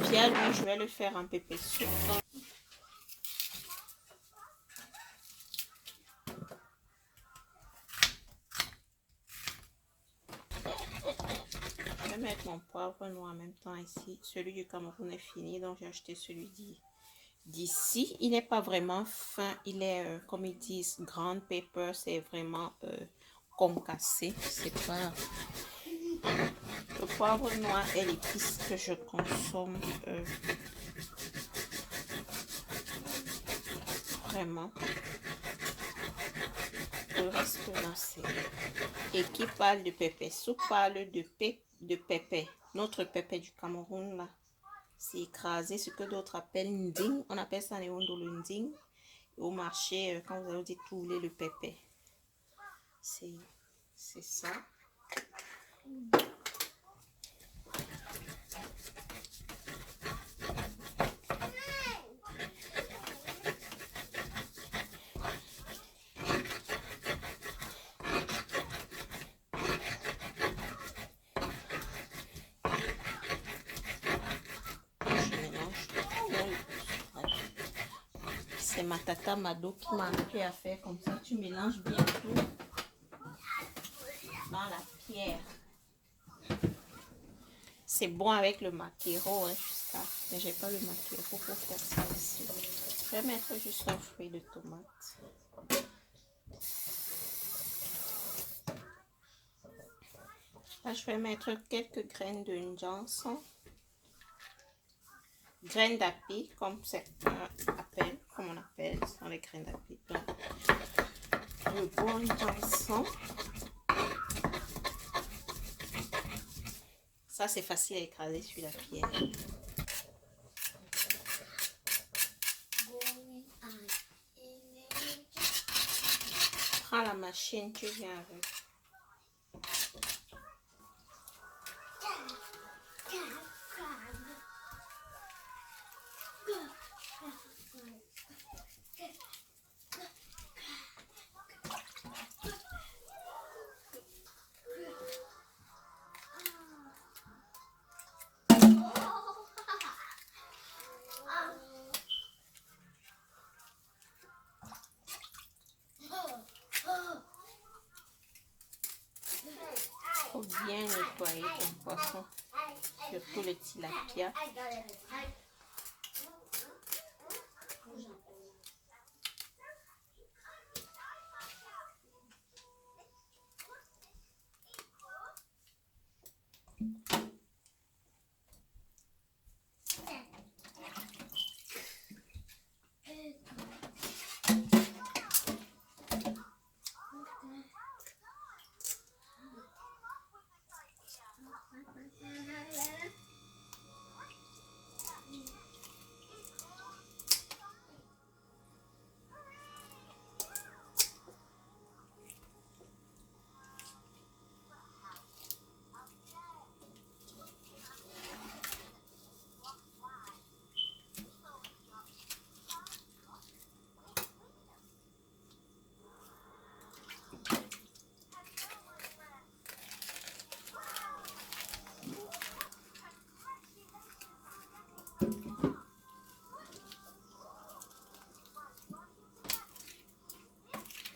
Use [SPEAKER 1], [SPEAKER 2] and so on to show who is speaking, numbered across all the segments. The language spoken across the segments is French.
[SPEAKER 1] tilapia, lui, je vais le faire en pépé soupe. Je vais mettre mon poivre noir en même temps ici. Celui du Cameroun est fini, donc j'ai acheté celui d'ici. Il n'est pas vraiment fin, il est, comme ils disent, grand pepper, c'est vraiment concassé. C'est pas... Le poivre noir est l'épice que je consomme vraiment. Le reste là, c'est... Et qui parle de pépé soupe parle de pépé. Notre pépé du Cameroun là, c'est écrasé, ce que d'autres appellent nding. On appelle ça les ondo le nding. Au marché, quand vous allez dire tout le pépé, c'est ça. C'est ma tata Mado qui m'a appris à faire comme ça. Tu mélanges bien tout dans la pierre. C'est bon avec le maquereau, hein, jusqu'à. Mais j'ai pas le maquereau pour faire ça ici. Je vais mettre juste un fruit de tomate. Là, je vais mettre quelques graines de Johnson. Graines d'api, comme certains appellent, comme on appelle, ce sont les graines d'api. Le bon Johnson. Ça, c'est facile à écraser sur la pierre. Prends la machine, tu viens avec. Faut bien nettoyer ton poisson, surtout le tilapia.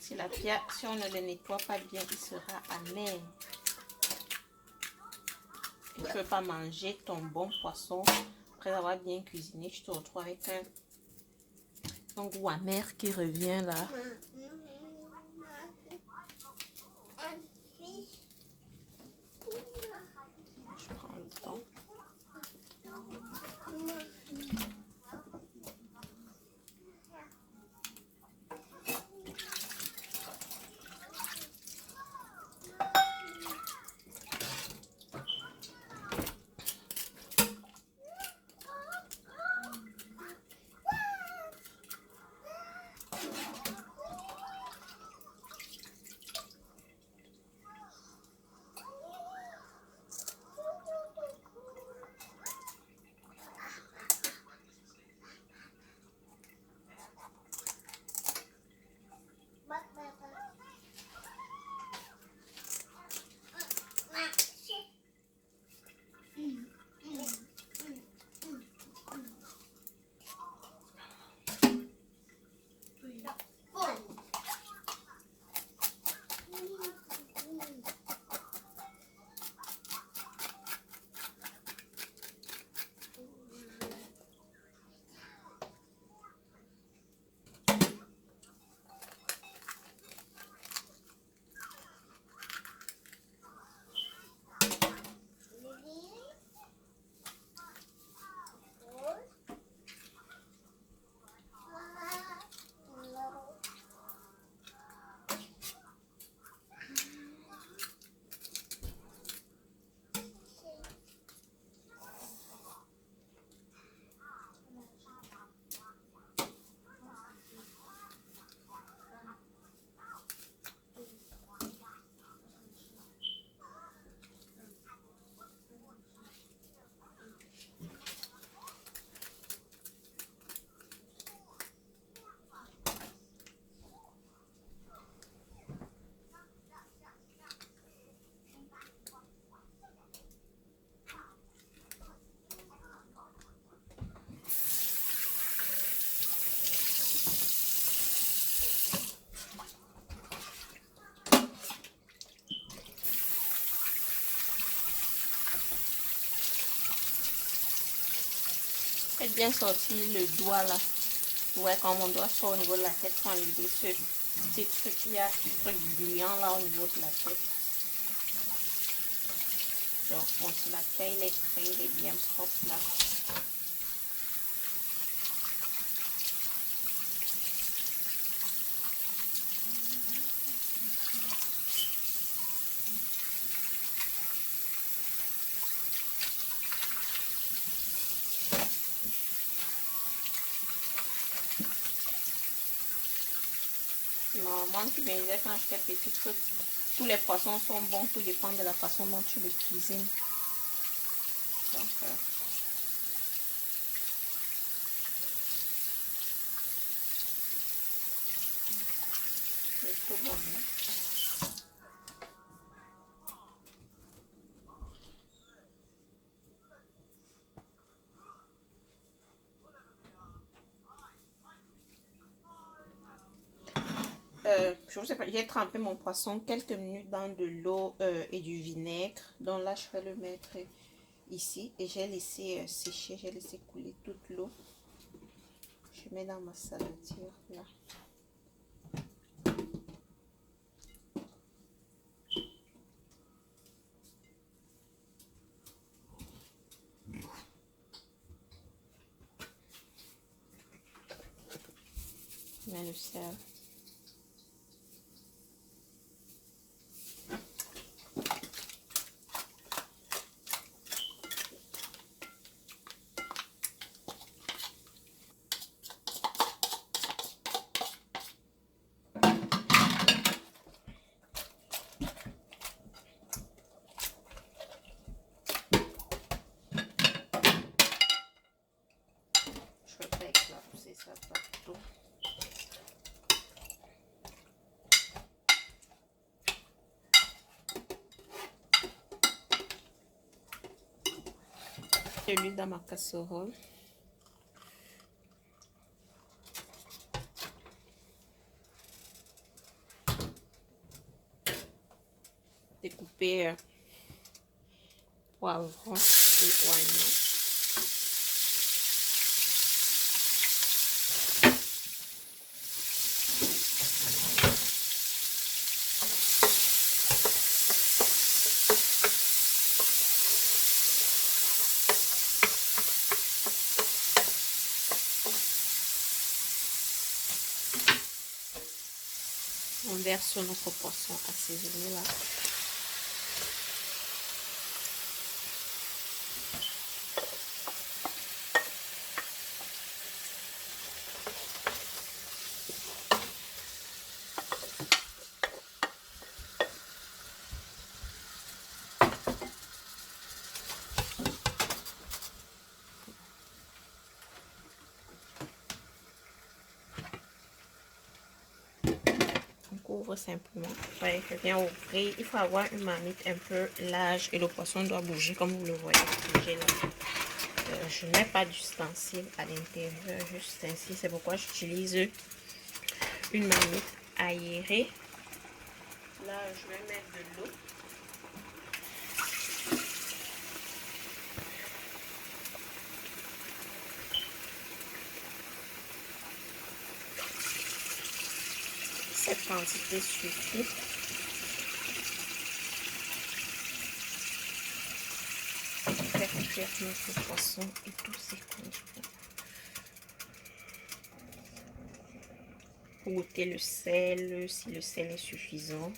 [SPEAKER 1] Tilapia, si on ne le nettoie pas bien, il sera amer. Tu ne peux pas manger ton bon poisson après avoir bien cuisiné. Tu te retrouves avec un goût amer qui revient là. Je prends le temps. Faites bien sortir le doigt là. Ouais, quand mon doigt sort au niveau de la tête, sans enlever ce petit truc, il y a ce truc gluant là au niveau de la tête. Donc, mon tilapia, il est prêt, il est bien propre là. Ma maman qui me disait quand j'étais petite que tous les poissons sont bons, tout dépend de la façon dont tu les cuisines. Donc, c'est tout bon. Je ne sais pas, j'ai trempé mon poisson quelques minutes dans de l'eau et du vinaigre. Donc là, je vais le mettre ici et j'ai laissé sécher, j'ai laissé couler toute l'eau. Je mets dans ma saladière là. Je mets le sel. Je vais éclabousser ça partout. De l'huile dans ma casserole. Découper poivron et oignon. On verse notre poisson assaisonné là. Ouvre simplement. Ouais, je viens ouvrir. Il faut avoir une marmite un peu large et le poisson doit bouger comme vous le voyez bouger là. Je n'ai pas d'ustensile à l'intérieur, juste ainsi. C'est pourquoi j'utilise une marmite aérée. Là, je vais mettre de l'eau. Cette quantité suffit. Faire cuire notre poisson et tous ses condiments. Goûter le sel, si le sel est suffisant.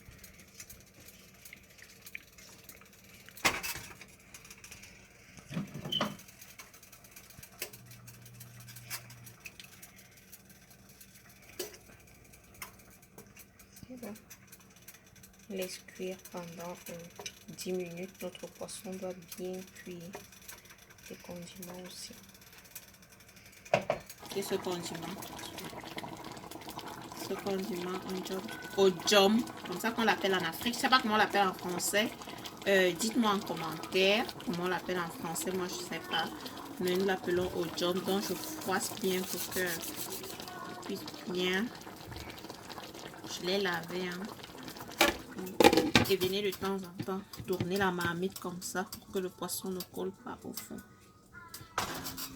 [SPEAKER 1] Laisse cuire pendant 10 minutes. Notre poisson doit bien cuire. Les condiments aussi. Et ce condiment, au jom, comme ça qu'on l'appelle en Afrique. Je ne sais pas comment on l'appelle en français. Dites-moi en commentaire comment on l'appelle en français. Moi, je ne sais pas. Mais nous l'appelons au jom. Donc, je froisse bien pour que puisse bien. Je l'ai lavé. Et venez de temps en temps tourner la marmite comme ça pour que le poisson ne colle pas au fond.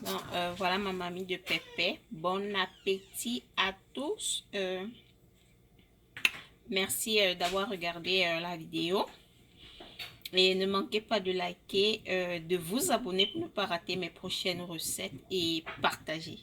[SPEAKER 1] Donc, voilà ma mamie de pépé. Bon appétit à tous. Merci d'avoir regardé la vidéo. Et ne manquez pas de liker, de vous abonner pour ne pas rater mes prochaines recettes et partager.